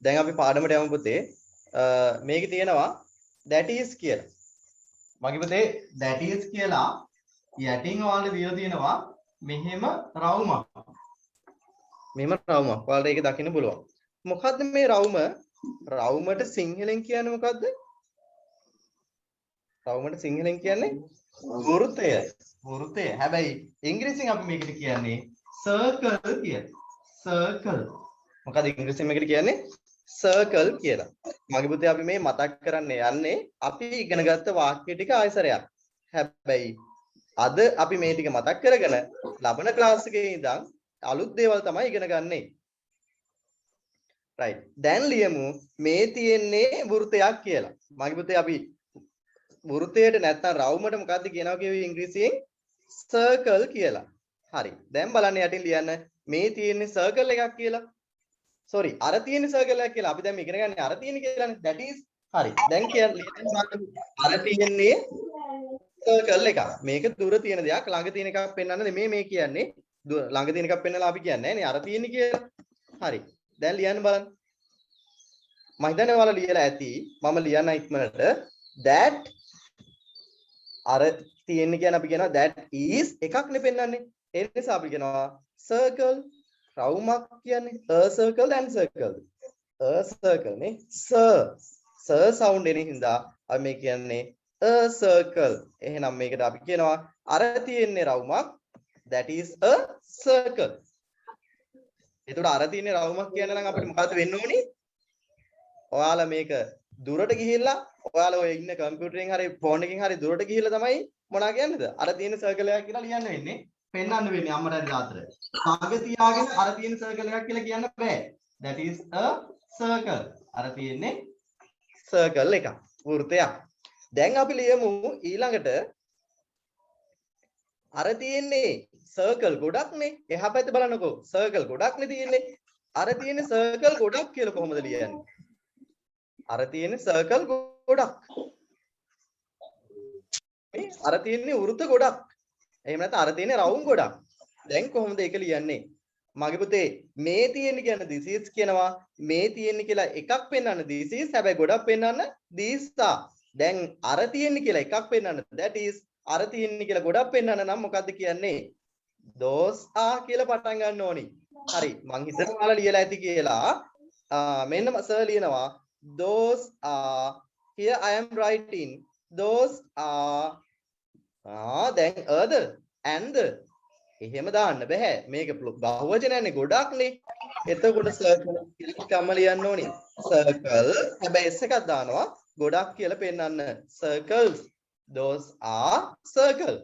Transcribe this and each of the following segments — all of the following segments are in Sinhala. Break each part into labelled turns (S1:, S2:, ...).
S1: දැන් අපි පාඩමට යමු පුතේ. මේකේ තියෙනවා that is කියලා. මගේ පුතේ that is කියලා යටින් ඔයාලට දීලා තියෙනවා මෙහෙම රවුමක්. මෙහෙම රවුමක්. ඔයාලට ඒක දකින්න පුළුවන්. මොකද්ද මේ රවුම? රවුමට සිංහලෙන් කියන්නේ මොකද්ද? රවුමට සිංහලෙන් කියන්නේ වෘත්තය. වෘත්තය. හැබැයි ඉංග්‍රීසියෙන් අපි මේකට කියන්නේ circle කියලා. circle. මොකද ඉංග්‍රීසියෙන් මේකට කියන්නේ circle කියලා. මගේ පුතේ අපි මේ මතක් කරන්න යන්නේ අපි ඉගෙනගත්ත වාක්‍ය ටික ආයසරයක්. හැබැයි අද අපි මේ ටික මතක් කරගෙන ලබන ක්ලාස් එකේ ඉඳන් අලුත් දේවල් තමයි ඉගෙන ගන්නේ. right. දැන් ලියමු මේ තියෙන්නේ වෘත්තයක් කියලා. මගේ පුතේ අපි වෘත්තයට නැත්නම් රවුමට මොකද්ද කියනවා කියුවේ ඉංග්‍රීසියෙන් circle කියලා. හරි. දැන් බලන්න යටින් ලියන්න මේ තියෙන්නේ circle එකක් කියලා. sorry අර තියෙන්නේ circle එකක් කියලා. අපි දැන් ඉගෙන ගන්න අර තියෙන්නේ කියලානේ. that is හරි. දැන් කියන්නේ අර තියෙන්නේ circle එකක්. මේක දුර තියෙන දෙයක් ළඟ තියෙන එකක් පෙන්වන්න නෙමෙයි මේ කියන්නේ. ළඟ තියෙන එකක් පෙන්වලා අපි කියන්නේ නැහැ නේ අර තියෙන්නේ කියලා. හරි. දැන් ලියන්න බලන්න. මම හිතන්නේ ඔයාලා ලියලා ඇති. මම ලියන්න ඉක්මනට that අර තියෙන්නේ කියන්නේ අපි කියනවා that is එකක් නේ පෙන්වන්නේ. ඒ නිසා අපි කියනවා circle රවුමක් කියන්නේ a circle and circle. a circle නේ sir sound එන හින්දා අපි මේ කියන්නේ a circle. එහෙනම් මේකට අපි කියනවා අර තියෙන්නේ රවුමක් that is a circle. එතකොට අර තියෙන්නේ රවුමක් කියන නම් අපිට මොකද්ද වෙන්න ඕනේ? ඔයාලා මේක දුරට ගිහිල්ලා ඔයාලා ඔය ඉන්න කම්පියුටරෙන් හරි ෆෝන් එකෙන් හරි දුරට ගිහිල්ලා තමයි මොනවා කියන්නේද? අර තියෙන සර්කල් එකක් කියලා ලියන්න වෙන්නේ. පෙන්වන්න වෙන්නේ අම්මට දාතර. ළඟ තියාගෙන අර තියෙන සර්කල් එකක් කියලා කියන්න බෑ. that is a circle. අර තියෙන්නේ සර්කල් එකක්. වෘත්තයක්. දැන් අපි ලියමු ඊළඟට අර තියෙන්නේ සර්කල් ගොඩක් නේ. එහා පැත්තේ බලන්නකෝ. සර්කල් ගොඩක් නේ තියෙන්නේ. අර තියෙන්නේ සර්කල් ගොඩක් කියලා කොහොමද ලියන්නේ? අර තියෙන්නේ සර්කල් ගොඩක්. මේ අර තියෙන්නේ වෘත්ත ගොඩක්. එහෙම නැත්නම් අර තියෙන්නේ රවුම් ගොඩක්. දැන් කොහොමද ඒක ලියන්නේ? මගේ පුතේ මේ තියෙන්නේ කියන this is කියනවා. මේ තියෙන්නේ කියලා එකක් පෙන්වන්න this is. හැබැයි ගොඩක් පෙන්වන්න these are. දැන් අර තියෙන්නේ කියලා එකක් පෙන්වන්න that is. අර තියෙන්නේ කියලා ගොඩක් පෙන්වන්න නම් මොකද්ද කියන්නේ? those are කියලා පටන් ගන්න ඕනි. හරි. මං හිතනවා ඔයාලා ලියලා ඇති කියලා. මෙන්න සර් ලියනවා those are here I am writing those are දැන් the and the එහෙම දාන්න බෑ මේක බහුවචනයනේ ගොඩක්නේ එතකොට circle එකම ලියන්න ඕනේ circle හැබැයි s එකක් දානවා ගොඩක් කියලා පෙන්නන්න circles those are circles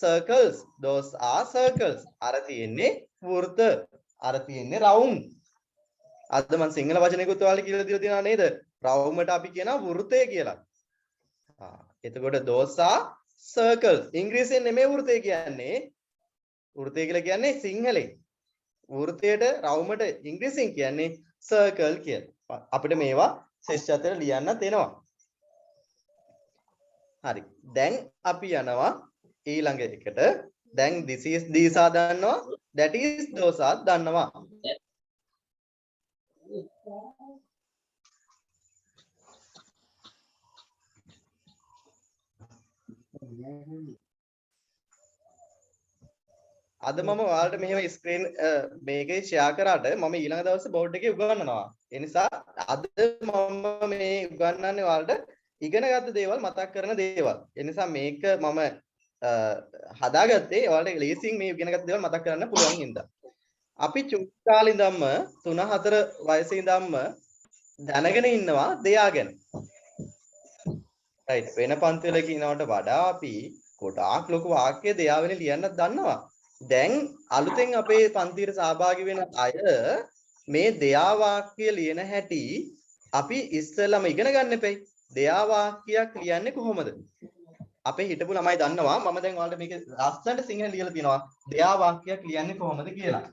S1: circles those are circles අර තියෙන්නේ වෘත්ත අර තියෙන්නේ round අද මම සිංහල වචනයකුත් ඔයාලට කියලා දීලා තියෙනවා නේද? රවුමට අපි කියනවා වෘත්තය කියලා. එතකොට those are circles. ඉංග්‍රීසියෙන් නෙමෙයි වෘත්තය කියන්නේ. වෘත්තය කියලා කියන්නේ සිංහලෙන්. වෘත්තයට රවුමට ඉංග්‍රීසියෙන් කියන්නේ circle කියලා. අපිට මේවා ශිෂ්‍ය අතර ලියන්නත් එනවා. හරි. දැන් අපි යනවා ඊළඟ එකට. දැන් this is these are දන්නවා. that is those are දන්නවා. අද මම ඔයාලට මෙහෙම ස්ක්‍රීන් මේකේ ෂෙයා කරාට මම ඊළඟ දවසේ බෝඩ් එකේ උගන්වනවා. ඒ නිසා අද මම මේ උගන්වන්නේ ඔයාලට ඉගෙනගත්ත දේවල් මතක් කරන දේවල්. ඒ නිසා මේක මම හදාගත්තේ ඔයාලට ලේසියෙන් මේ ඉගෙනගත්ත දේවල් මතක් කරන්න පුළුවන් හින්දා. අපි චුටි කාලේ ඉඳන්ම 3-4 වයසේ ඉඳන්ම දැනගෙන ඉන්නවා දෙයා ගැන. right වෙන පන්ති වල කියනවට වඩා අපි ගොඩාක් ලොකු වාක්‍ය දෙයා වෙන ලියන්නත් දන්නවා. දැන් අලුතෙන් අපේ පන්තියට සහභාගී වෙන අය මේ දෙයා වාක්‍ය ලියන හැටි අපි ඉස්සෙල්ලාම ඉගෙන ගන්න එපේ. දෙයා වාක්‍යයක් ලියන්නේ කොහොමද? අපේ හිටපු ළමයි දන්නවා මම දැන් ඔයාලට මේක ලස්සනට සිංහල ලියලා තියෙනවා. දෙයා වාක්‍යයක් ලියන්නේ කොහොමද කියලා.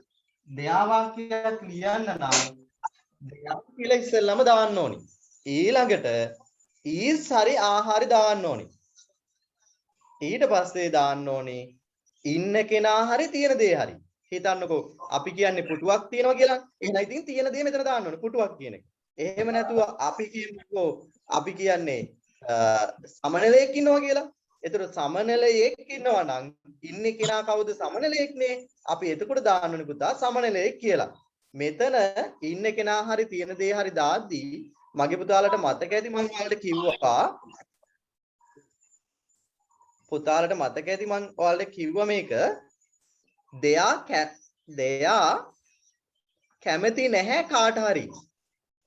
S1: දෙයා වාක්‍යයක් ලියන්න නම් දෙයා කියලා ඉස්සෙල්ලාම දාන්න ඕනි. ඊළඟට is හරි ආහාරي දාන්න ඕනි. ඊට පස්සේ දාන්න ඕනි ඉන්න කෙනා හරි තියෙන දේ හරි. හිතන්නකෝ අපි කියන්නේ පුටුවක් තියෙනවා කියලා. එහෙනම් ඉතින් තියෙන දේ මෙතන දාන්න ඕනේ පුටුවක් කියන එක. එහෙම නැතුව අපි කියමුකෝ අපි කියන්නේ සමනලයක් ඉන්නවා කියලා. එතකොට සමනලයක් ඉන්නවා නම් ඉන්නේ කෙනා කවුද? සමනලයක්නේ. අපි එතකොට දාන්න ඕනේ පුතා සමනලයක් කියලා. මෙතන ඉන්න කෙනා හරි තියෙන දේ හරි දාද්දී මගේ පුතාලට මතක ඇති මම ඔයාලට කිව්වා පුතාලට මතක ඇති මම ඔයාලට කිව්වා මේක දෙයා කැමති නැහැ කාට හරි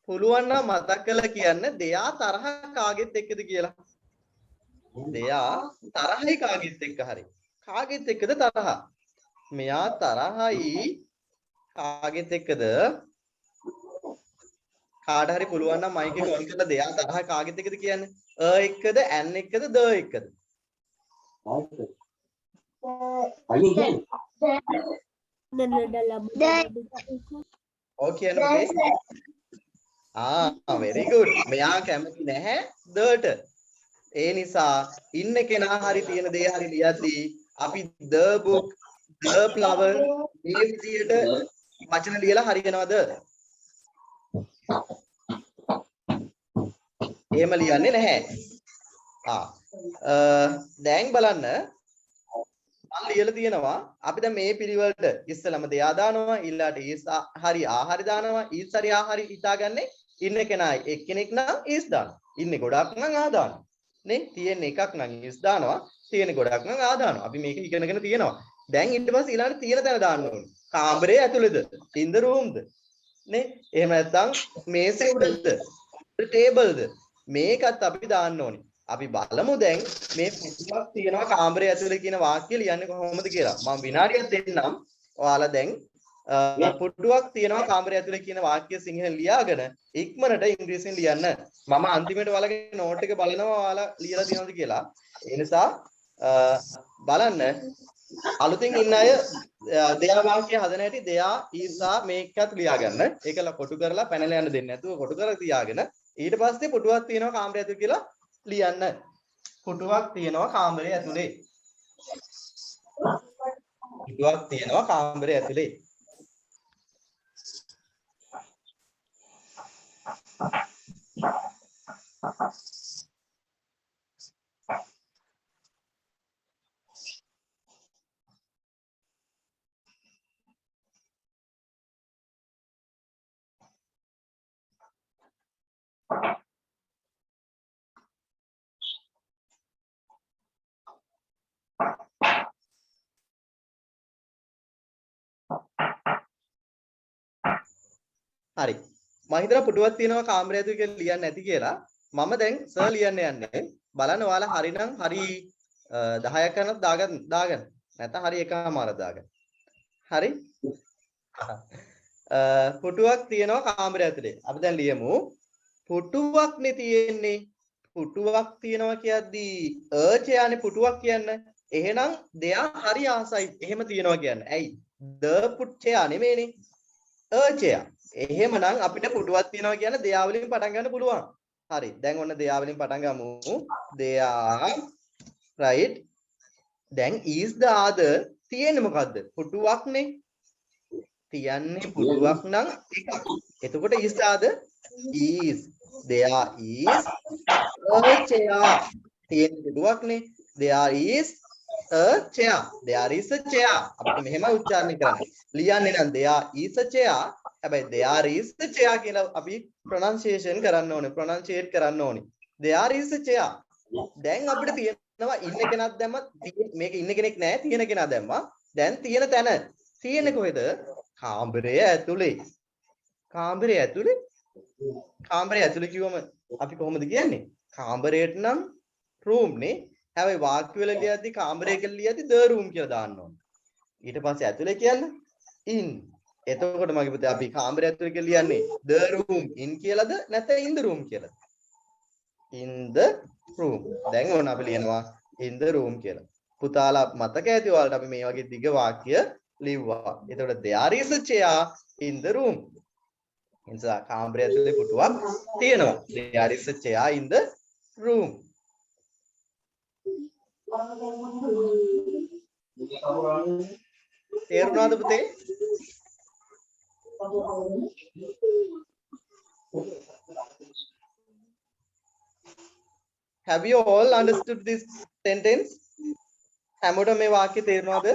S1: පුළුවන් නම් මතක් කරලා කියන්න දෙයා තරහ කාගෙත් එක්කද කියලා දෙයා තරහයි කාගෙත් එක්ක හරි කාගෙත් එක්කද තරහ මෙයා තරහයි කාගෙත් එක්කද කාට හරි පුළුවන් නම් මයික් එක ඔන් කරලා දෙයා තරහ කාගෙත් එක්කද කියන්නේ එක්කද ඇන් එක්කද ද එක්කද okay very good මෙයා කැමති නැහැ දට ඒ නිසා ඉන්න කෙනා හරි තියෙන දේ හරි ලියද්දී අපි the book the flower මේ විදියට වචන ලියලා හරියනවද එහෙම ලියන්නේ නැහැ දැන් බලන්න මම ලියලා තියෙනවා අපි දැන් මේ පිළිවෙලට ඉස්සලම දෙයා දානවා ඊළාට ඊස් හරි ආහාරي දානවා ඊස් හරි ආහාරي හිතාගන්නේ ඉන්න කෙනායි එක්කෙනෙක් නම් ඊස් දානවා ඉන්නේ ගොඩක් නම් ආ දානවා නේ තියෙන එකක් නම් ඊස් දානවා තියෙන ගොඩක් නම් ආ දානවා අපි මේක ඉගෙනගෙන තියෙනවා දැන් ඊට පස්සේ ඊළාට තියෙන තැන දාන්න ඕනේ කාමරේ ඇතුළේද in the roomද නේ එහෙම නැත්නම් මේසේ උඩද ටේබල්ද මේකත් අපි දාන්න ඕනේ අපි බලමු දැන් මේ පුටුවක් තියෙනවා කාමරය ඇතුලේ කියන වාක්‍ය ලියන්නේ කොහොමද කියලා. මම විනාඩියක් දෙන්නම්. ඔයාලා දැන් පුටුවක් තියෙනවා කාමරය ඇතුලේ කියන වාක්‍ය සිංහලෙන් ලියාගෙන ඉක්මනට ඉංග්‍රීසියෙන් ලියන්න. මම අන්තිමට ඔයාලගේ නෝට් එක බලනවා ඔයාලා ලියලා තියෙනවද කියලා. ඒ නිසා බලන්න අලුතින් ඉන්න අය දෙයා වාක්‍ය හදන හැටි දෙයා ඊසා මේකත් ලියාගන්න. ඒකල කොටු කරලා පැනල යන්න දෙන්නේ නැතුව කොටු කරලා තියාගෙන ඊට පස්සේ පුටුවක් තියෙනවා කාමරය ඇතුලේ කියලා ලියන්න පුටුවක් තියෙනවා කාමරය ඇතුලේ පුටුවක් තියෙනවා කාමරය ඇතුලේ හරි මම හිතලා පුටුවක් තියෙනවා කාමරය ඇතුලේ කියලා ලියන්න නැති කියලා මම දැන් සර් ලියන්න යන්නේ බලන්න ඔයාලා හරිනම් හරි 10ක් කරනත් දාගන්න නැත්නම් හරි එකමාරක් දාගන්න හරි පුටුවක් තියෙනවා කාමරය ඇතුලේ අපි දැන් ලියමු පුටුවක්නේ තියෙන්නේ පුටුවක් තියෙනවා කියද්දී චයානේ පුටුවක් කියන්න එහෙනම් දෙයා හරි ආසයි එහෙම තියෙනවා කියන්නේ ඇයි the put chair නෙමෙයිනේ චයා එහෙමනම් අපිට පුටුවක් තියෙනවා කියන්නේ දෙයා වලින් පටන් ගන්න පුළුවන්. හරි. දැන් ඔන්න දෙයා වලින් පටන් ගමු. දෙයා right. දැන් is the other තියෙන්නේ මොකද්ද? පුටුවක්නේ. තියන්නේ පුටුවක් නම් එකක්. එතකොට is the other is there is a chair. තියෙන්නේ පුටුවක්නේ. there is a chair. there is a chair. අපිට මෙහෙම උච්චාරණය කරන්න. ලියන්නේ නම් there is a chair. හැබැයි there is a chair කියලා අපි pronunciation කරන්න ඕනේ pronunciate කරන්න ඕනේ there is a chair දැන් අපිට තියෙනවා ඉන්න කෙනෙක් දැම්ම මේක ඉන්න කෙනෙක් නැහැ තියෙන කෙනා දැම්මා දැන් තියෙන තැන තියෙන්නේ කොහෙද කාමරය ඇතුලේ කාමරය ඇතුලේ කිව්වම අපි කොහොමද කියන්නේ කාමරයට නම් room නේ හැබැයි වාක්‍ය වල ලියද්දි කාමරය කියලා ලියද්දි the room කියලා දාන්න ඕනේ ඊට පස්සේ ඇතුලේ කියන්නේ in එතකොට මගේ පුතේ අපි කාමරය ඇතුලේ කියලා ලියන්නේ the room in කියලාද නැත්නම් in the room කියලාද in the room දැන් ඕන අපි ලියනවා in the room කියලා පුතාලා මතක ඇති ඔයාලට අපි මේ වගේ දිග වාක්‍ය ලිව්වා එතකොට there is a chair in the room එනිසා කාමරය ඇතුලේ පුටුවක් තියෙනවා there is a chair in the room තේරුණාද පුතේ? Have you all understood this sentence? හැමෝටම මේ වාක්‍ය තේරුණාද?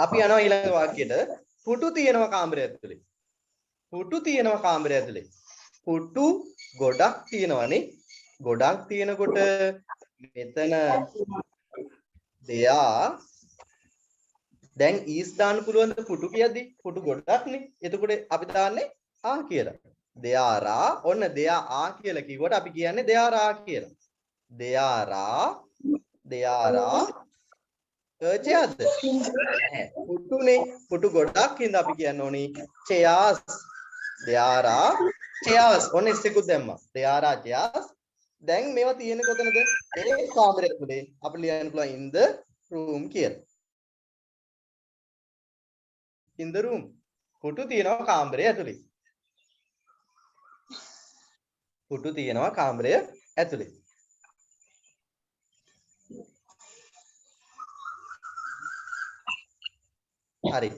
S1: අපි යනවා ඊළඟ වාක්‍යයට. පුටු තියෙනවා කාමරය ඇතුලේ. පුටු තියෙනවා කාමරය ඇතුලේ. පුටු ගොඩක් තියෙනවනේ. ගොඩක් තියෙනකොට මෙතන දෙයා දැන් ඊස් දාන්න පුළුවන් ද පුටු කියද්දි? පුටු ගොඩක්නේ. එතකොට අපි දාන්නේ ආ කියලා. දෙයාරා ඔන්න දෙයා කියලා කිව්වට අපි කියන්නේ දෙයාරා කියලා. දෙයාරා චෙයාද? පුටුනේ. පුටු ගොඩක් හින්දා අපි කියන්න ඕනි චෙයාස්. දෙයාරා චෙයාස්. ඔන්න ඉස්සෙකුත් දැම්මා. දෙයාරා චෙයාස්. දැන් මේවා තියෙන්නේ කොතනද? ඒ කාමරය ඇතුලේ. අපිට ලියන්න පුළුවන් in the room කියලා. in the room. පුටු තියෙනවා කාමරය ඇතුලේ. පුටු තියෙනවා කාමරය ඇතුලේ. හරි.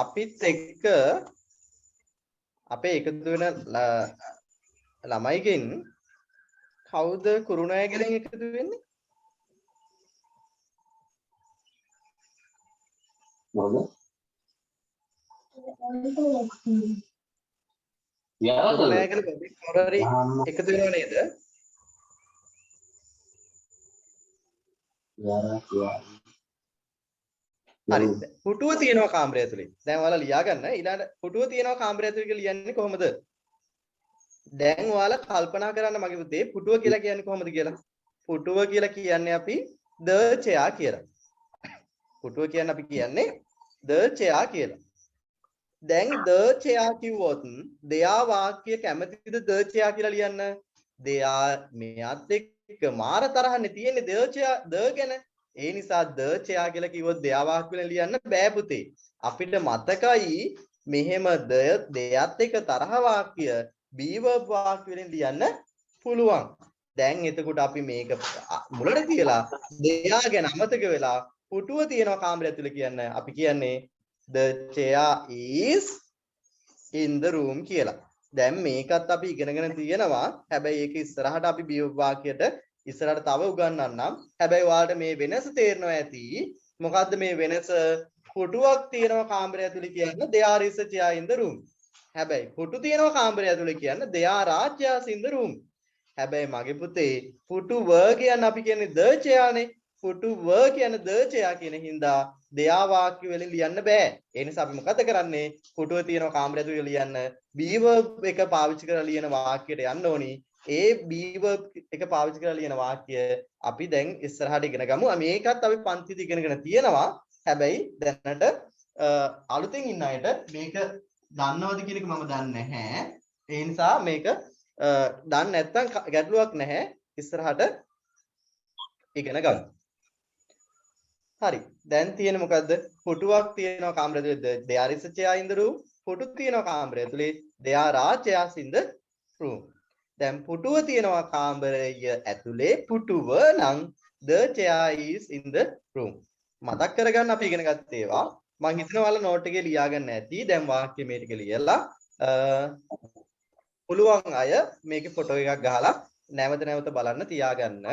S1: අපිත් එක්ක අපේ එකතු වෙන ළමයිගෙන් කවුද කුරුණෑගලෙන් එකතු වෙන්නේ?
S2: මොකද?
S1: කුරුණෑගල කොහරි එකතු වෙනව නේද? හරි. පුටුව තියෙනවා කාමරය ඇතුලේ. දැන් ඔයාලා ලියා ගන්න. ඊළඟ පුටුව තියෙනවා කාමරය ඇතුලේ කියලා ලියන්නේ කොහොමද? දැන් ඔයාලා කල්පනා කරන්න මගේ පුතේ පුටුව කියලා කියන්නේ කොහොමද කියලා. පුටුව කියලා කියන්නේ අපි the chair කියලා. පුටුව කියන්නේ අපි කියන්නේ the chair කියලා. දැන් the chair කිව්වොත් දෙයා වාක්‍ය කැමතිද the chair කියලා ලියන්න? දෙයා මෙයාත් එක්ක මාර තරහන්නේ තියෙන්නේ the chair the ගැන. ඒ නිසා the chair කියලා කිව්වොත් දෙයා වාක්‍ය වලින් ලියන්න බෑ පුතේ. අපිට මතකයි මෙහෙම දෙයත් එක්ක තරහ වාක්‍ය be verb වාක්‍ය වලින් ලියන්න පුළුවන්. දැන් එතකොට අපි මේක මුලට තියලා දෙයා ගැන අමතක වෙලා පුටුව තියෙනවා කාමරය ඇතුලේ කියන්න අපි කියන්නේ the chair is in the room කියලා. දැන් මේකත් අපි ඉගෙනගෙන තියෙනවා. හැබැයි ඒක ඉස්සරහට අපි be verb වාක්‍යයට ඉස්සරහට තව උගන්වන්නම්. හැබැයි ඔයාලට මේ වෙනස තේරෙනවා ඇති. මොකද්ද මේ වෙනස? පුටුවක් තියෙනවා කාමරය ඇතුලේ කියන්න there is a chair in the room. හැබැයි පුටු තියෙනවා කාමරය ඇතුලේ කියන්න there are chairs in the room. හැබැයි මගේ පුතේ පුටුව කියන්න අපි කියන්නේ the chair නේ. පුටුව කියන the chair කියන හින්දා දෙයා වාක්‍ය වලින් ලියන්න බෑ. ඒ නිසා අපි මොකද කරන්නේ? පුටුව තියෙනවා කාමරය ඇතුලේ ලියන්න be verb එක පාවිච්චි කරලා ලියන වාක්‍යයට යන්න ඕනි. ඒ be verb එක පාවිච්චි කරලා ලියන වාක්‍ය අපි දැන් ඉස්සරහට ඉගෙන ගමු. මේකත් අපි පන්තිදී ඉගෙනගෙන තියෙනවා. හැබැයි දැනට අලුතෙන් ඉන්න අයට මේක දන්නවද කියන එක මම දන්නේ නැහැ. ඒ නිසා මේක දන්නේ නැත්නම් ගැටලුවක් නැහැ. ඉස්සරහට ඉගෙන ගමු. හරි. දැන් තියෙන්නේ මොකද්ද? පුටුවක් තියෙනවා කාමරය ඇතුලේ there is a chair in the room. පුටු තියෙනවා කාමරය ඇතුලේ there are chairs in the room. දැන් පුටුව තියෙනවා කාමරය ඇතුලේ පුටුව නම් the chair is in the room. මතක් කරගන්න අපි ඉගෙන ගත්ත ඒවා. මම හිතනවා ඔයාලා නෝට් එකේ ලියා ගන්න ඇති. දැන් වාක්‍ය මේ ටික ලියලා පුළුවන් අය මේකේ ෆොටෝ එකක් ගහලා නැවත නැවත බලන්න තියාගන්න.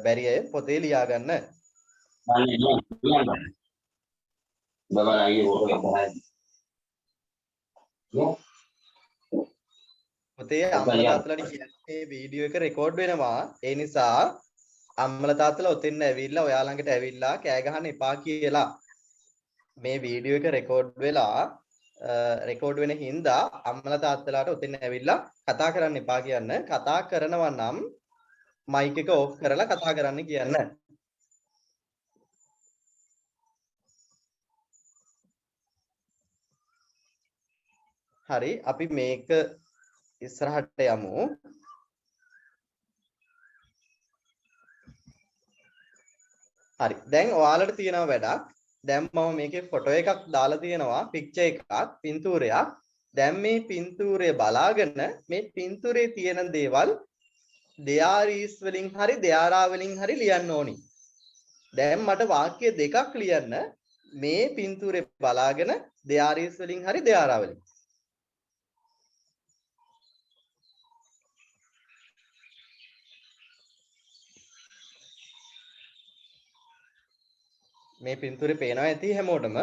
S1: බැරි අය පොතේ ලියා ගන්න. පොතේ අම්මලා තාත්තලාට කියන්නේ වීඩියෝ එක රෙකෝඩ් වෙනවා. ඒ නිසා අම්මලා තාත්තලා ඔතෙන් ඇවිල්ලා ඔයා ළඟට ඇවිල්ලා කෑ ගහන්න එපා කියලා. මේ වීඩියෝ එක රෙකෝඩ් වෙන හින්දා අම්මලා තාත්තලාට ඔතෙන් ඇවිල්ලා කතා කරන්න එපා කියන්න. කතා කරනවා නම් මයික් එක ඕෆ් කරලා කතා කරන්න කියන්න. හරි අපි මේක ඉස්සරහට යමු. හරි දැන් ඔයාලට තියෙනවා වැඩක්. දැන් මම මේකේ ෆොටෝ එකක් දාලා තියෙනවා පික්චර් එකක් පින්තූරයක්. දැන් මේ පින්තූරය බලාගෙන මේ පින්තූරේ තියෙන දේවල් there is වලින් හරි there are වලින් හරි ලියන්න ඕනි. දැන් මට වාක්‍ය දෙකක් ලියන්න මේ පින්තූරේ බලාගෙන there is වලින් හරි there are වලින්. මේ පින්තූරේ පේනවා ඇති හැමෝටම.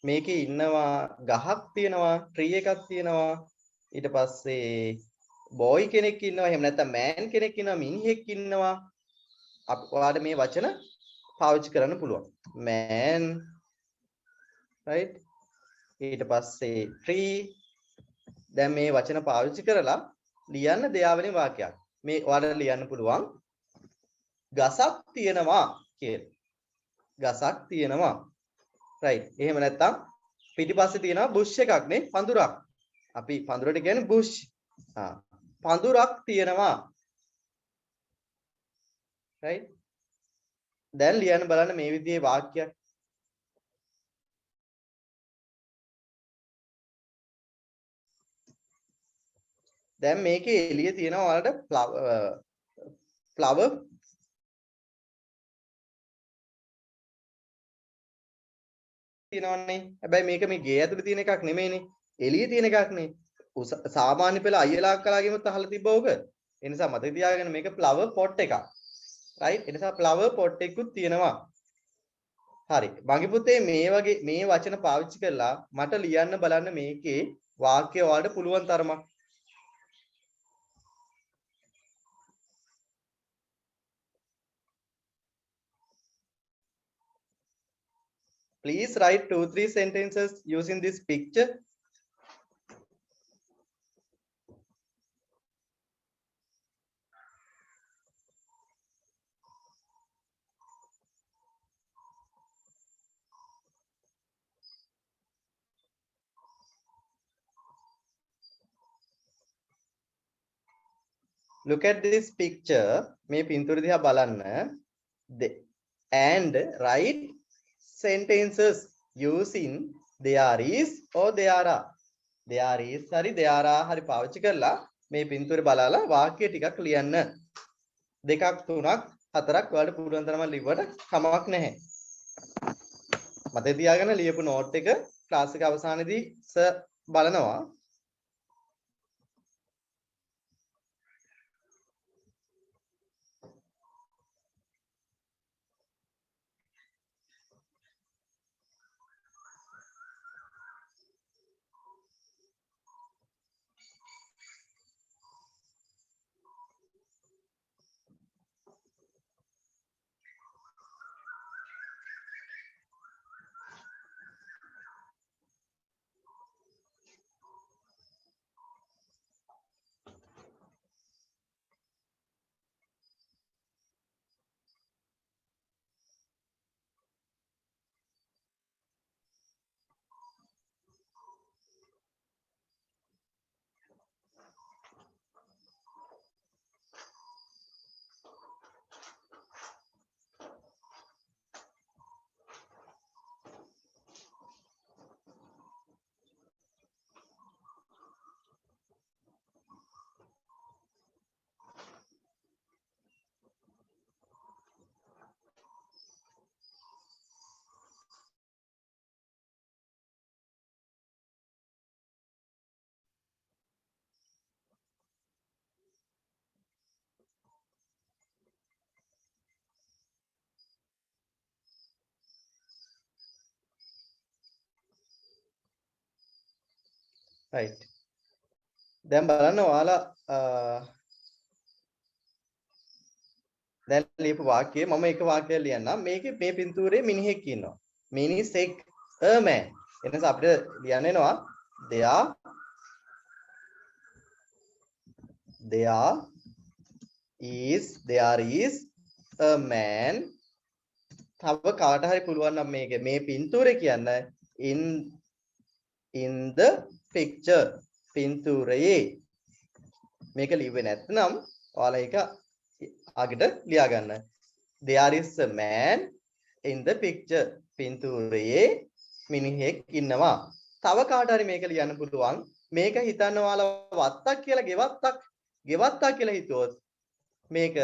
S1: මේකේ ඉන්නවා ගහක් තියෙනවා, ට්‍රී එකක් තියෙනවා. ඊට පස්සේ බෝයි කෙනෙක් ඉන්නවා, එහෙම නැත්නම් මෑන් කෙනෙක් ඉන්නවා, මිනිහෙක් ඉන්නවා. ඔයාලට මේ වචන පාවිච්චි කරන්න පුළුවන්. man, right? ඊට පස්සේ tree. දැන් මේ වචන පාවිච්චි කරලා ලියන්න දෙයාවලින් වාක්‍යයක්. මේ ඔයාලට ලියන්න පුළුවන් ගසක් තියෙනවා කියලා. ගසක් තියෙනවා. right. එහෙම නැත්නම් පිටිපස්සේ තියෙනවා bush එකක් නේ, පඳුරක්. අපි පඳුරට කියන්නේ bush. පඳුරක් තියෙනවා. right. දැන් ලියන්න බලන්න මේ විදිහේ වාක්‍යයක්. දැන් මේකේ එළිය තියෙනවා ඔයාලට flower තියෙනවනේ. හැබැයි මේක මේ ගේ ඇතුලේ තියෙන එකක් නෙමෙයිනේ. එළියේ තියෙන එකක් නේ. සාමාන්‍ය පෙළ අයියලා අක්කලා ගියොත් අහලා තිබ්බ ඕක. ඒ නිසා මතක තියාගන්න මේක flower pot එකක්. right? ඒ නිසා flower pot එකකුත් තියෙනවා. හරි. මගේ පුතේ මේ වගේ මේ වචන පාවිච්චි කරලා මට ලියන්න බලන්න මේකේ වාක්‍ය වලට පුළුවන් තරමක්. Please write 2-3 sentences using this picture. Look at this picture. මේ පින්තූර දිහා බලන්න. And write sentences using there is or there are. There is hari there are hari පාවිච්චි කරලා මේ පින්තූරේ බලලා වාක්‍ය ටිකක් ලියන්න. දෙකක් තුනක් හතරක් ඔයාලට පුළුවන් තරම ලිව්වට කමක් නැහැ. මතක තියාගන්න ලියපු නෝට් එක ක්ලාස් එක අවසානයේදී සර් බලනවා. right. දැන් බලන්න ඔයාලා දැන් ලියපු වාක්‍යය මම එක වාක්‍යයක් ලියන්නම්. මේකේ මේ පින්තූරේ මිනිහෙක් ඉන්නවා. මිනිසෙක් a man. එතනස අපිට ලියන්න වෙනවා there is a man. තව කාට හරි පුළුවන් නම් මේ පින්තූරේ කියන්න in the picture. පින්තූරයේ මේක ලිව්වේ නැත්නම් ඔයාලා ඒක අගට ලියා ගන්න. There is a man in the picture. පින්තූරයේ මිනිහෙක් ඉන්නවා. තව කාට හරි මේක ලියන්න පුළුවන් මේක හිතන්න ඔයාලා වත්තක් කියලා ගෙවත්තක් කියලා හිතුවොත් මේක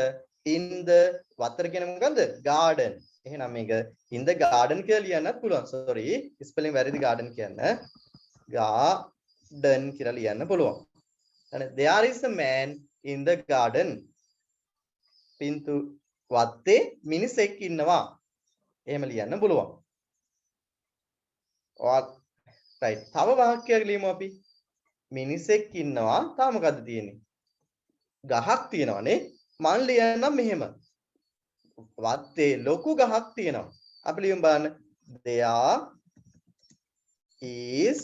S1: in the වත්තර කියන්නේ මොකද්ද? garden. එහෙනම් මේක in the garden කියලා ලියන්නත් පුළුවන්. sorry spelling වැරදි garden කියන්න. garden කියලා ලියන්න පුළුවන්. there is a man in the garden. පින්තු වත්තේ මිනිසෙක් ඉන්නවා. එහෙම ලියන්න පුළුවන්. right. තව වාක්‍යයක් ලියමු අපි. මිනිසෙක් ඉන්නවා. තා මොකද්ද තියෙන්නේ? ගහක් තියෙනවානේ. මං ලියන්නම් මෙහෙම. වත්තේ ලොකු ගහක් තියෙනවා. අපි ලියමු බලන්න. there is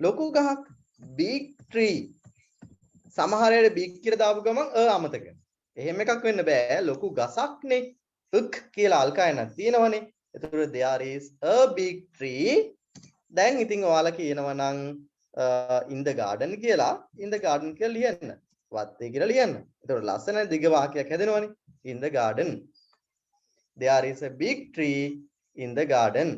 S1: ලොකු ගහක් big tree. සමහර වෙලේ big කියලා දාපු ගමන් අමතක. එහෙම එකක් වෙන්න බෑ. ලොකු ගසක්නේ. ක් කියලා අල්කයන්ක් තියෙනවනේ. එතකොට there is a big tree. දැන් ඉතින් ඔයාලා කියනවා නම් in the garden කියලා in the garden කියලා ලියන්න. වත්තේ කියලා ලියන්න. එතකොට ලස්සන දිග වාක්‍යයක් හැදෙනවනේ. in the garden. There is a big tree in the garden.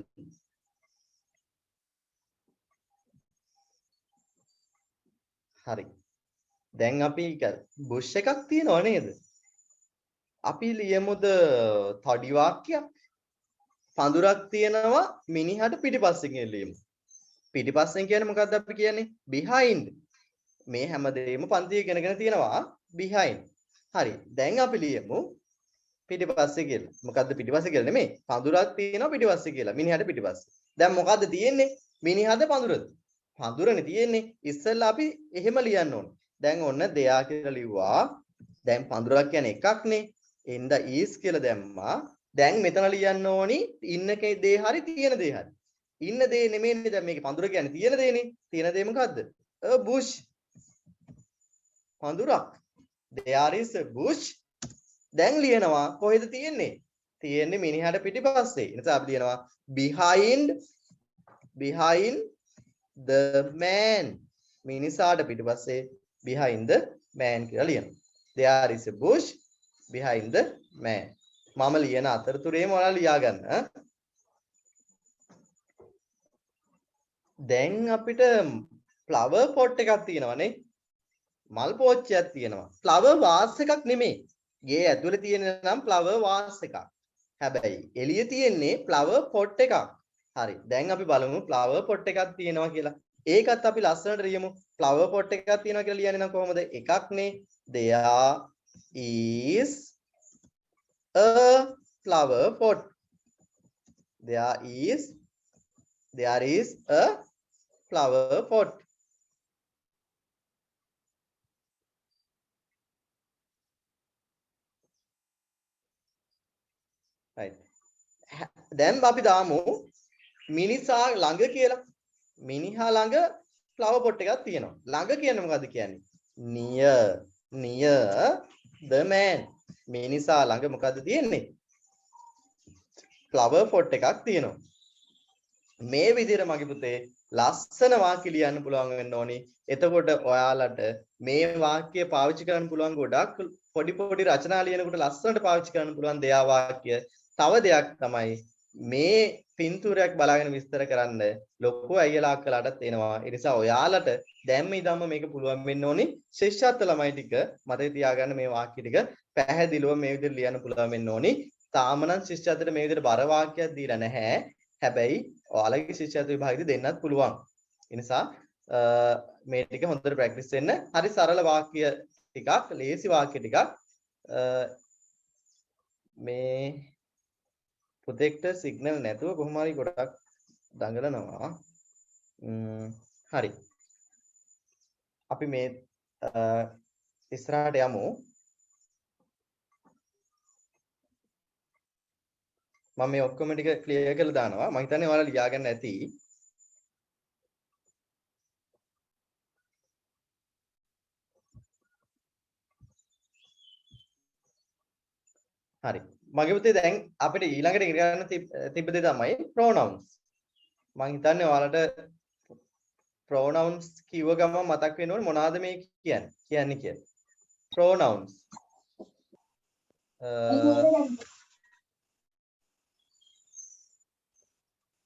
S1: හරි. දැන් අපි බුෂ් එකක් තියෙනව නේද? අපි ලියමුද තඩි වාක්‍යයක්? පඳුරක් තියෙනවා මිනිහට පිටිපස්සෙන් ලියමු. පිටිපස්සෙන් කියන්නේ මොකක්ද අපි කියන්නේ? behind. මේ හැමදේම පන්තියේ ඉගෙනගෙන තියෙනවා behind. හරි. දැන් අපි ලියමු පිටිපස්සේ කියලා. මොකද්ද පිටිපස්සේ කියලා නෙමෙයි. පඳුරක් තියෙනවා පිටිපස්සේ කියලා. මිනිහට පිටිපස්සේ. දැන් මොකද්ද තියෙන්නේ? මිනිහද පඳුරද? පඳුරනේ තියෙන්නේ. ඉස්සෙල්ලා අපි එහෙම ලියන්න ඕනේ. දැන් ඔන්න දෙයා කියලා ලිව්වා. දැන් පඳුරක් කියන්නේ එකක්නේ. in the is කියලා දැම්මා. දැන් මෙතන ලියන්න ඕනි ඉන්නකේ දේ හරි තියෙන දේ හරි. ඉන්න දේ නෙමෙයිනේ දැන් මේකේ පඳුර කියන්නේ තියෙන දේනේ. තියෙන දේ මොකද්ද? a bush. පඳුරක්. there is a bush. දැන් ලියනවා කොහෙද තියෙන්නේ? තියෙන්නේ මිනිහට පිටිපස්සේ. ඒ නිසා අපි ලියනවා behind the man. මිනිසාට පිටිපස්සේ behind the man කියලා ලියනවා. there is a bush behind the man. මම ලියන අතරතුරේම ඔයාලා ලියා ගන්න. දැන් අපිට flower pot එකක් තියෙනවානේ. මල් පෝච්චියක් තියෙනවා. flower vase එකක් නෙමෙයි. ගේ ඇතුලේ තියෙන නම් flower vase එකක්. හැබැයි එළියේ තියෙන්නේ flower pot එකක්. හරි. දැන් අපි බලමු flower pot එකක් තියෙනවා කියලා. ඒකත් අපි ලස්සනට ලියමු. flower pot එකක් තියෙනවා කියලා ලියන්නේ නම් කොහොමද? එකක්නේ. there is a flower pot. There is a flower pot. right. දැන් අපි දාමු මිනිසා ළඟ කියලා. මිනිහා ළඟ flower pot එකක් තියෙනවා. ළඟ කියන්නේ මොකද්ද කියන්නේ? near the man. මිනිසා ළඟ මොකද්ද තියෙන්නේ? flower pot එකක් තියෙනවා. මේ විදිහට මගේ පුතේ ලස්සන වාක්‍ය ලියන්න පුළුවන් වෙන්න ඕනි. එතකොට ඔයාලට මේ වාක්‍ය පාවිච්චි කරන්න පුළුවන් ගොඩක් පොඩි රචනා ලියනකොට ලස්සනට පාවිච්චි කරන්න පුළුවන් දෙයා වාක්‍ය. තව දෙයක් තමයි මේ පින්තූරයක් බලාගෙන විස්තර කරන්න ලොකු අයියලා අක්කලාටත් එනවා. ඒ නිසා ඔයාලට දැම්ම ඉදම්ම මේක පුළුවන් වෙන්න ඕනි. ශිෂ්‍යත්ව ළමයි ටික මතක තියාගන්න මේ වාක්‍ය ටික පැහැදිලිව මේ විදිහට ලියන්න පුළුවන් වෙන්න ඕනි. තාම නම් ශිෂ්‍යත්වයට මේ විදිහට බර වාක්‍යයක් දීලා නැහැ. හැබැයි ඔයාලගේ ශිෂ්‍යත්ව විභාගෙදි දෙන්නත් පුළුවන්. ඒ නිසා මේ ටික හොඳට ප්‍රැක්ටිස් වෙන්න. හරි සරල වාක්‍ය ටිකක්, ලේසි වාක්‍ය ටිකක් මේ පුතෙක්ට සිග්නල් නැතුව කොහොම හරි ගොඩක් දඟලනවා. හරි. අපි මේ ඉස්සරහට යමු. මම මේ ඔක්කොම ටික ක්ලියර් කරලා දානවා. මම හිතන්නේ ඔයාලා ලියා ගන්න ඇති. හරි. මගේ පුතේ දැන් අපිට ඊළඟට ඉගෙන ගන්න තිබ්බ දේ තමයි pronouns. මම හිතන්නේ ඔයාලට pronouns කිව්ව ගමන් මතක් වෙන්න ඕනේ මොනවාද මේ කියන්නේ කියලා. pronouns.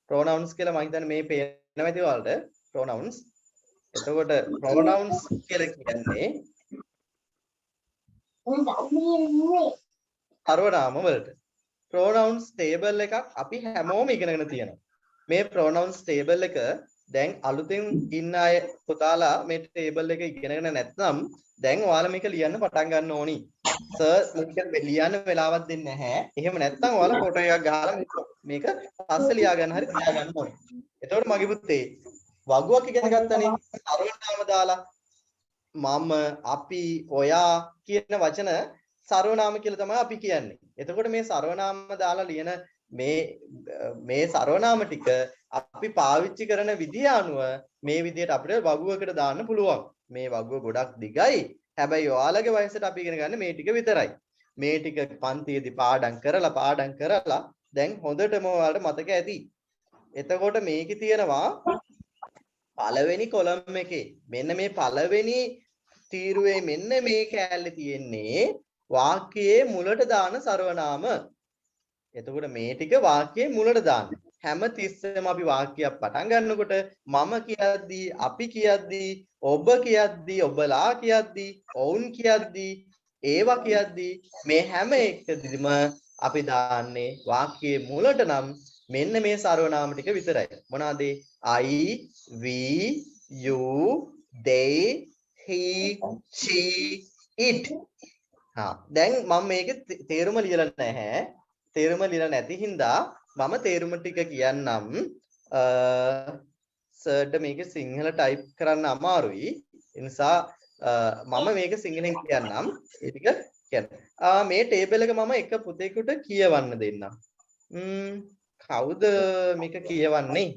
S1: pronouns කියලා මම හිතන්නේ මේ පේනවා ඇති ඔයාලට pronouns. එතකොට pronouns කියලා කියන්නේ සර්වනාම වලට. pronouns table එකක් අපි හැමෝම ඉගෙනගෙන තියෙනවා. මේ pronouns table එක දැන් අලුතෙන් ඉන්න අය පුතාලා මේ table එක ඉගෙනගෙන නැත්නම් දැන් ඔයාලා මේක ලියන්න පටන් ගන්න ඕනි. සර් මේක ලියන්න වෙලාවක් දෙන්නේ නැහැ. එහෙම නැත්නම් ඔයාලා ෆොටෝ එකක් ගහලා මේක පස්සේ ලියා ගන්න හරි තියා ගන්න ඕනේ. එතකොට මගේ පුතේ වගුවක් ඉගෙන ගත්තනේ සර්වනාම දාලා මම අපි ඔයා කියන වචන සර්වනාම කියලා තමයි අපි කියන්නේ. එතකොට මේ සර්වනාම දාලා ලියන මේ සර්වනාම ටික අපි පාවිච්චි කරන විදිය අනුව මේ විදියට අපිට වගුවකට දාන්න පුළුවන්. මේ වගුව ගොඩක් දිගයි. හැබැයි ඔයාලගේ වයසට අපි ඉගෙන ගන්න මේ ටික විතරයි. මේ ටික පන්තියේදී පාඩම් කරලා දැන් හොඳටම ඔයාලට මතක ඇති. එතකොට මේකේ තියෙනවා පළවෙනි කොලම් එකේ මෙන්න මේ පළවෙනි තීරුවේ මෙන්න මේ කෑල්ලේ තියෙන්නේ වාක්‍යයේ මුලට දාන සර්වනාම. එතකොට මේ ටික වාක්‍යයේ මුලට දාන්න. හැම තිස්සෙම අපි වාක්‍යයක් පටන් ගන්නකොට මම කියද්දී, අපි කියද්දී, ඔබ කියද්දී, ඔබලා කියද්දී, ඔවුන් කියද්දී, ඒවා කියද්දී මේ හැම එකදීම අපි දාන්නේ වාක්‍යයේ මුලට නම් මෙන්න මේ සර්වනාම ටික විතරයි. මොනවාද? I, we, you, they, he, she, it. දැන් මම මේකේ තේරුම ලියලා නැහැ. තේරුම ලියලා නැති හින්දා මම තේරුම ටික කියන්නම්. සර්ට මේක සිංහල ටයිප් කරන්න අමාරුයි. ඒ නිසා මම මේක සිංහලෙන් කියන්නම්. ඒ ටික කියන්න. මේ ටේබල් එක මම එක පුතේකට කියවන්න දෙන්නම්. කවුද මේක කියවන්නේ?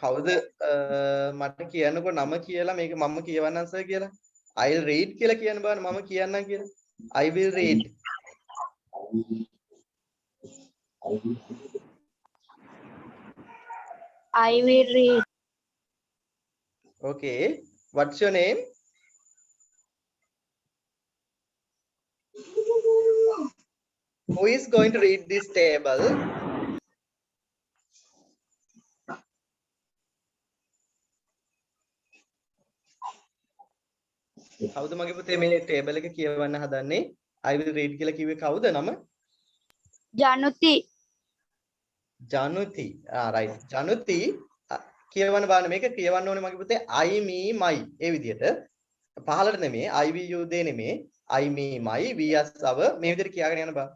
S1: කවුද මට කියන්නකෝ නම කියලා මේක මම කියවන්නම් සර් කියලා. I'll read කියලා කියන්න බෑනේ මම කියන්නම් කියලා. I will read.
S2: I will read.
S1: Okay. What's your name? Who is going to read this table? කවුද මගේ පුතේ මේ ටේබල් එක කියවන්න හදන්නේ? I will read කියලා කිව්වේ කවුද නම?
S2: Januti.
S1: ජනුති. right. ජනුති කියවන්න බලන්න මේක කියවන්න ඕනේ මගේ පුතේ I me my ඒ විදිහට. පහලට නෙමෙයි I we you they නෙමෙයි I me my we us our මේ විදිහට කියාගෙන යන්න බෑ.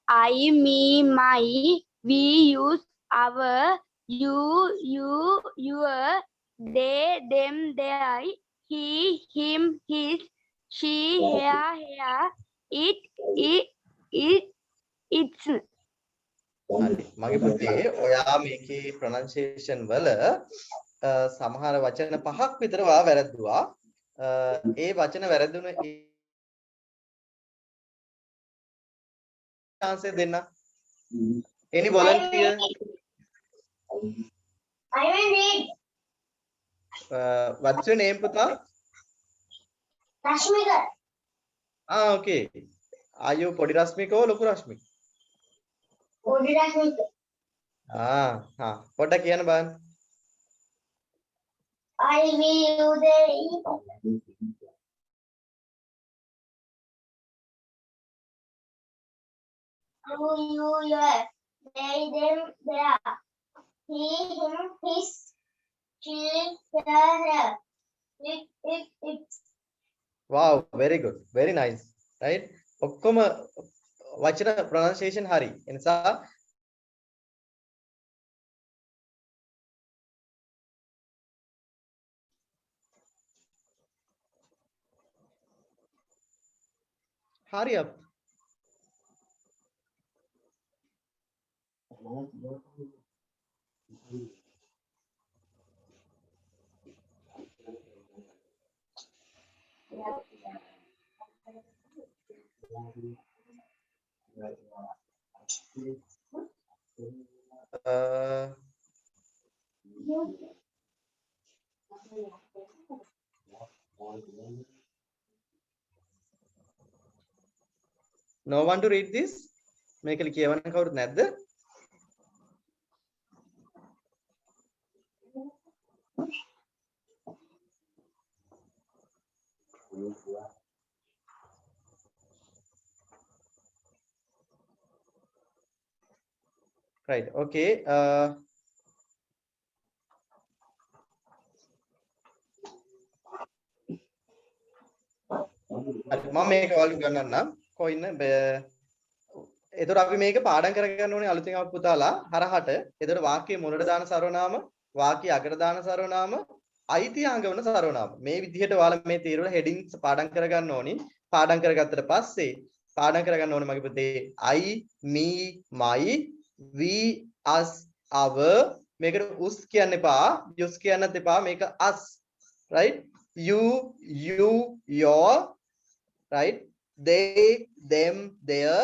S2: I, me, my, we, use, our, you, your, they, them, they, he, him, his, she, her, it, it's.
S1: හරි. මගේ පුතේ ඔයා මේකේ ප්‍රොනන්සියේෂන් වල සමහර වචන පහක් විතර ඔයා වැරද්දුවා. ඒ වචන වැරදුන chance දෙන්න. Any volunteer?
S2: I will read.
S1: What's your name, Puta?
S2: Rashmika.
S1: Okay. Are you Podi Rashmika or Loku Rashmika?
S2: Podi Rashmika.
S1: Pota කියන්න බලන්න.
S2: I will read. You, your, they, them, their, he, him, his, she, her, it.
S1: Wow, very good. Very nice. Right? ඔක්කොම වචන pronunciation හරි. ඒ නිසා hurry up. No one to read this? මේක කියවන්න කවුරුත් නැද්ද? Right. Okay. මම මේක ඔයාලට ගන්නන්නම්. කොයින්න එතකොට අපි මේක පාඩම් කරගන්න ඕනේ අලුතෙන් ආපු පුතාලා හරහට. එතකොට වාක්‍යයේ මුලට දාන සර්වනාම, වාක්‍යයේ අගට දාන සර්වනාම, අයිතිය අඟවන සර්වනාම. මේ විදිහට ඔයාලා මේ තීරුවල හෙඩින්ග්ස් පාඩම් කරගන්න ඕනි. පාඩම් කරගත්තට පස්සේ පාඩම් කරගන්න ඕනේ මගේ පුතේ I, me, my, we, us, our මේකට us කියන්න එපා, yous කියන්නත් එපා. මේක us. Right? You, your, right? They, them, their,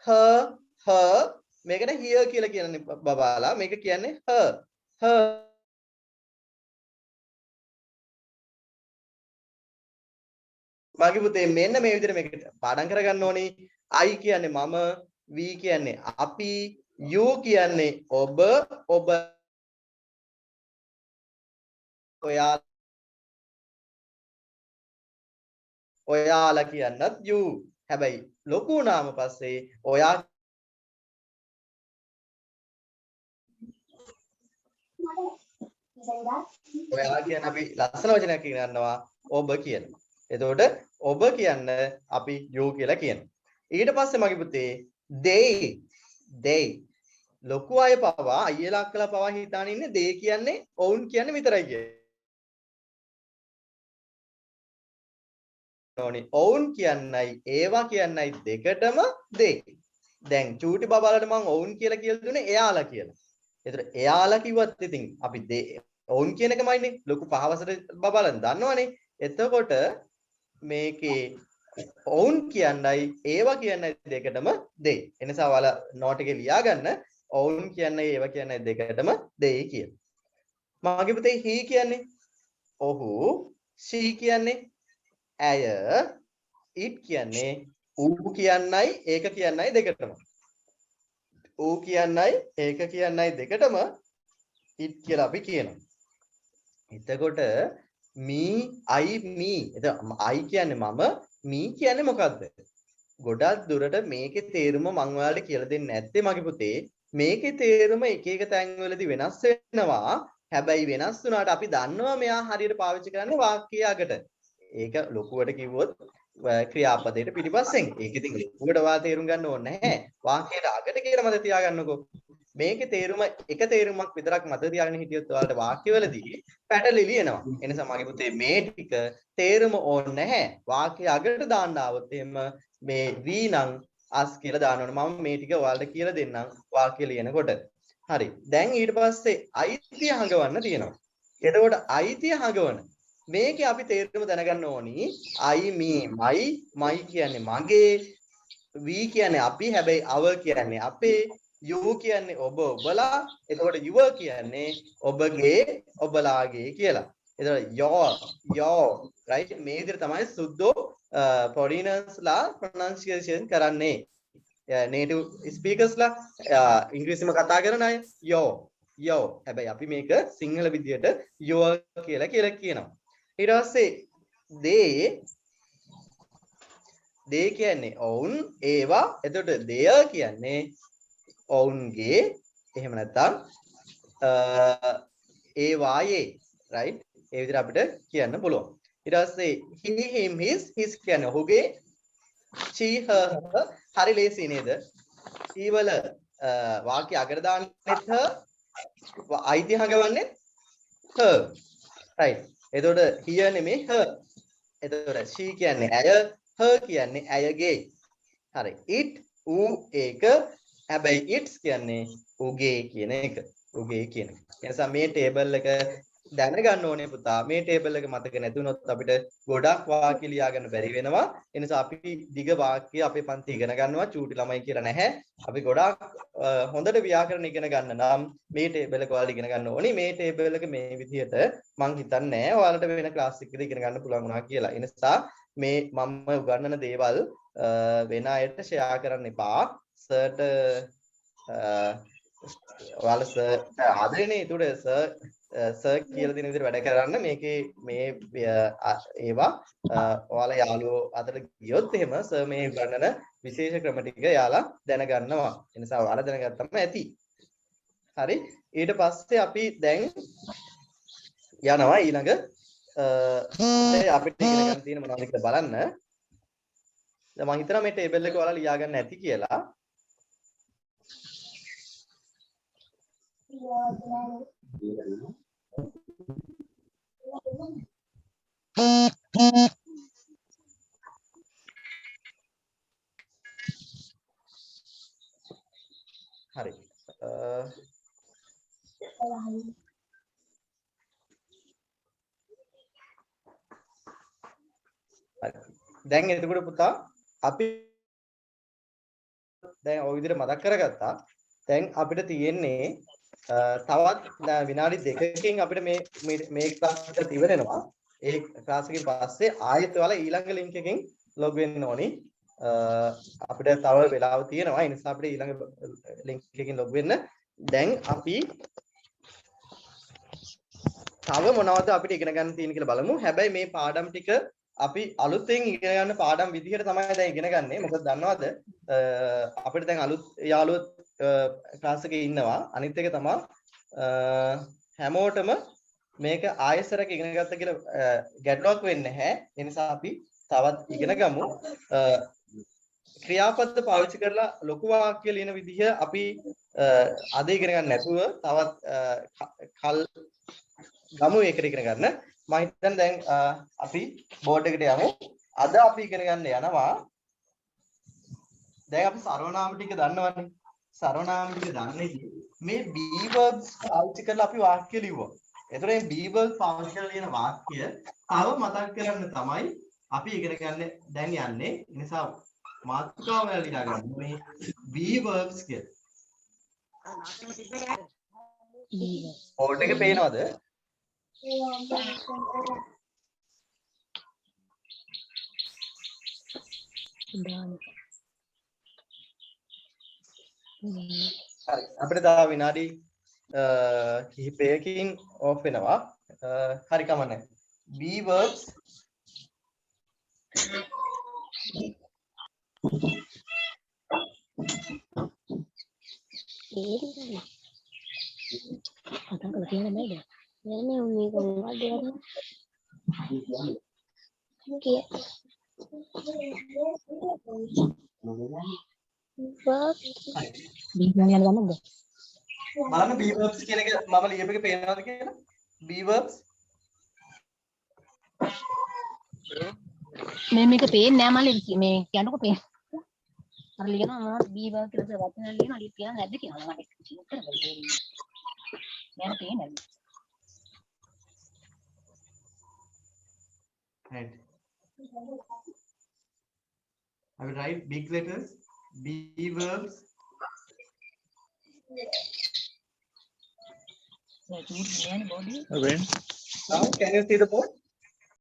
S1: her, මේකට here කියලා කියන්නේ බබාලා. මේක කියන්නේ her. මගේ පුතේ මෙන්න මේ විදිහට මේක පාඩම් කරගන්න ඕනේ. I කියන්නේ මම, we කියන්නේ අපි, you කියන්නේ ඔබ, ඔයාලා කියන්නත් you. හැබැයි ලොකු නාම පස්සේ ඔයා කියන අපි ලස්සන වචනයක් කියනවා ඔබ කියලා. එතකොට ඔබ කියන්න අපි you කියලා කියනවා. ඊට පස්සේ මගේ පුතේ they ලොකු අය පවා අයියලා අක්කලා පවා හිතාන ඉන්නේ they කියන්නේ ඔවුන් කියන්නේ විතරයි කියන්නේ. ඔවුන් කියන්නයි ඒවා කියන්නයි දෙකටම they. දැන් චූටි බබාලට මම ඔවුන් කියලා දුන්නේ එයාලා කියලා. ඒතර එයාලා කිව්වත් ඉතින් අපි ඔවුන් කියන එකමයිනේ. ලොකු පහවසට බබාලන් දන්නවනේ. එතකොට මේකේ ඔවුන් කියන්නයි ඒවා කියන්නයි දෙකටම they. එනිසා ඔයාලා නෝට් එකේ ලියා ගන්න ඔවුන් කියන්නයි ඒවා කියන්නයි දෙකටම they කියලා. මගේ පුතේ he කියන්නේ ඔහු, she කියන්නේ ඇය, it කියන්නේ ඌ කියන්නයි ඒක කියන්නයි දෙකටම. ඌ කියන්නයි ඒක කියන්නයි දෙකටම it කියලා අපි කියනවා. එතකොට me, I, me. එතකොට I කියන්නේ මම, me කියන්නේ මොකද්ද? ගොඩක් දුරට මේකේ තේරුම මම ඔයාලට කියලා දෙන්නේ නැත්තේ මගේ පුතේ. මේකේ තේරුම එක එක තැන්වලදී වෙනස් වෙනවා. හැබැයි වෙනස් වුණාට අපි දන්නවා මෙයා හරියට පාවිච්චි කරන්නේ වාක්‍යය අගට. ඒක ලොකුවට කිව්වොත් ක්‍රියාපදයට පිටිපස්සෙන්. ඒක ඉතින් ලොකුවට වා තේරුම් ගන්න ඕනේ නැහැ. වාක්‍යයට අගට කියලා මත තියාගන්නකෝ. මේකේ තේරුම එක තේරුමක් විතරක් මත තියාගෙන හිටියොත් ඔයාලට වාක්‍යවලදී පැටලිලි එනවා. ඒ නිසා මගේ පුතේ මේ ටික තේරුම ඕනේ නැහැ. වාක්‍ය අගට දාන්න ආවොත් එහෙම මේ we නම් us කියලා දාන්න ඕනේ. මම මේ ටික ඔයාලට කියලා දෙන්නම් වාක්‍ය ලියනකොට. හරි. දැන් ඊට පස්සේ අයිතිය හඟවන්න තියෙනවා. එතකොට අයිතිය හඟවන මේකේ අපි තේරුම දැනගන්න ඕනි I, me, my කියන්නේ මගේ, we කියන්නේ අපි, හැබැයි our කියන්නේ අපේ, you කියන්නේ ඔබ ඔබලා, එතකොට your කියන්නේ ඔබගේ ඔබලාගේ කියලා. එතකොට your right මේ විදිහට තමයි සුද්ධෝ foreigners ලා pronunciation කරන්නේ. native speakers ලා ඉංග්‍රීසිම කතා කරන අය your හැබැයි අපි මේක සිංහල විදිහට your කියලා කියනවා. ඊට පස්සේ they කියන්නේ ඔවුන් ඒවා. එතකොට their කියන්නේ ඔවුන්ගේ, එහෙම නැත්නම් ඒවායේ right. ඒ විදිහට අපිට කියන්න පුළුවන්. ඊට පස්සේ he, him, his කියන්නේ ඔහුගේ, she, her හරි ලේසි නේද? she වල වාක්‍ය අගට දාන්නෙත් her, අයිතිය හඟවන්නේ her right. එතකොට here නෙමෙයි her. එතකොට she කියන්නේ ඇය, her කියන්නේ ඇයගේ. හරි. it ඌ ඒක, හැබැයි its කියන්නේ උගේ කියන එක. උගේ කියන එක. ඒ නිසා මේ ටේබල් එක දැනගන්න ඕනේ පුතා මේ ටේබල් එක මතක නැතුනොත් අපිට ගොඩක් වාක්‍ය ලියා ගන්න බැරි වෙනවා. ඒ නිසා අපි දිග වාක්‍ය අපේ පන්ති ඉගෙන ගන්නවා චූටි ළමයි කියලා නැහැ. අපි ගොඩාක් හොඳට ව්‍යාකරණ ඉගෙන ගන්න නම් මේ ටේබල් එක ඔයාලා ඉගෙන ගන්න ඕනේ. මේ ටේබල් එක මේ විදිහට මං හිතන්නේ නැහැ ඔයාලට වෙන ක්ලාස් එකකදී ඉගෙන ගන්න පුළුවන් වුණා කියලා. ඒ නිසා මේ මම උගන්වන දේවල් වෙන අයට ෂෙයා කරන්න එපා. සර්ට ඔයාලා සර් ආදරේනේ ඒතුඩ සර් කියලා දෙන විදිහට වැඩ කරන්න මේකේ මේ ඒවා ඔයාලා යාළුවෝ අතර ගියොත් එහෙම සර් මේ උගන්වන විශේෂ ක්‍රම ටික යාලා දැනගන්නවා. ඒ නිසා ඔයාලා දැනගත්තම ඇති. හරි. ඊට පස්සේ අපි දැන් යනවා ඊළඟ අපිට ඉගෙන ගන්න තියෙන මොනවද කියලා බලන්න. දැන් මම හිතනවා මේ ටේබල් එක ඔයාලා ලියා ගන්න ඇති කියලා. හරි. දැන් එතකොට පුතා අපි දැන් ওই විදිහට මතක් කරගත්තා. දැන් අපිට තියෙන්නේ තවත් විනාඩි 2කින් අපිට මේ ක්ලාස් එක ඉවරනවා. ඒ ක්ලාස් එකෙන් පස්සේ ආයෙත් ඔයාලා ඊළඟ ලින්ක් එකෙන් ලොග් වෙන්න ඕනි. අපිට තව වෙලාව තියෙනවා. ඒ නිසා අපිට ඊළඟ ලින්ක් එකකින් ලොග් වෙන්න. දැන් අපි තව මොනවද අපිට ඉගෙන ගන්න තියෙන කියලා බලමු. හැබැයි මේ පාඩම් ටික අපි අලුතෙන් ඉගෙන ගන්න පාඩම් විදිහට තමයි දැන් ඉගෙන ගන්නෙ. මොකද දන්නවද අපිට දැන් අලුත් යාළුවෝ ක්ලාස් එකේ ඉන්නවා. අනිත් එක තමයි හැමෝටම මේක ආයෙසරක් ඉගෙන ගත්ත කියලා ගැටලුවක් වෙන්නේ නැහැ. ඒ නිසා අපි තවත් ඉගෙන ගමු. ක්‍රියාපද පාවිච්චි කරලා ලොකු වාක්‍ය ලියන විදිහ අපි අද ඉගෙන ගන්න නැතුව තවත් කල් ගමු ඒකට ඉගෙන ගන්න. මම හිතන්නේ දැන් අපි බෝඩ් එකට යමු. අද අපි ඉගෙන ගන්න යනවා. දැන් අපි සර්වනාම ටික දන්නවනේ. සර්වනාම ටික දන්නේ මේ be verbs පාවිච්චි කරලා අපි වාක්‍ය ලිව්වා. එතකොට මේ be verbs පාවිච්චි කරලා ලියන වාක්‍ය තව මතක් කරගන්න තමයි අපි ඉගෙන ගන්න දැන් යන්නේ. ඒ නිසා මාතෘකාව වල ලියා ගන්න මේ be verbs කියලා. බෝඩ් එකේ පේනවද? හරි අපිට තව විනාඩි කිහිපයකින් ඔෆ් වෙනවා. හරි කමන්නේ. be verbs බලන්න be verbs කියන එක මම ලියපු එක පේනවද කියලා? be verbs
S3: මේක පේන්නේ නැහැ මල්ලි මේ කියනකො පේන්නේ. අර ලියනවා be verbs කියලා වචන ලියනවා ලියලා කියලා නැද්ද කියලා මට උත්තර දෙන්න. මම පේන්නේ නැහැ.
S1: right. I will write big letters be verbs
S3: මේ කියන්නේ body.
S1: now can you see the board?